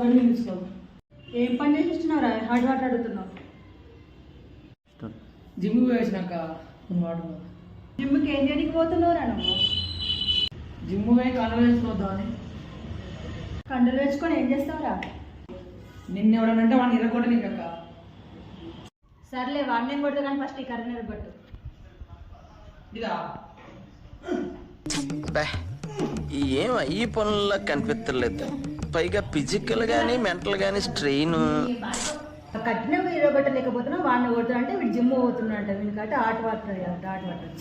వెళ్ళి తీసుకో. ఏం పని చేసిస్తున్నావురా హార్డ్ వాటర్ అడుగుతున్నావు? జిమ్ వేసినాక వాడు జిమ్కి ఏం చేయడానికి పోతున్నావురా నువ్వు? జిమ్ పోయి కండలు వేసుకోవద్దా అని. కండలు వేసుకొని ఏం చేస్తావురా? నిన్న ఎవడనంటే వాడిని ఇరగొట్ట నీకక్క. సర్లే వాడిని ఏం కొడతా కానీ ఫస్ట్ ఈ కర్రీ నిలబట్టు. ఇదా ఏం ఈ పనుల్లో కనిపించలేదు. పైగా ఫిజికల్ గానీ మెంటల్ గానీ స్ట్రెయిన్. కట్టిన ఇరగొట్టలేకపోతున్నా వాడిని కొడుతున్నా అంటే వీడు జిమ్ పోతున్నా అంట. వీడికంటే హాట్ వాటర్ హాట్ వాటర్.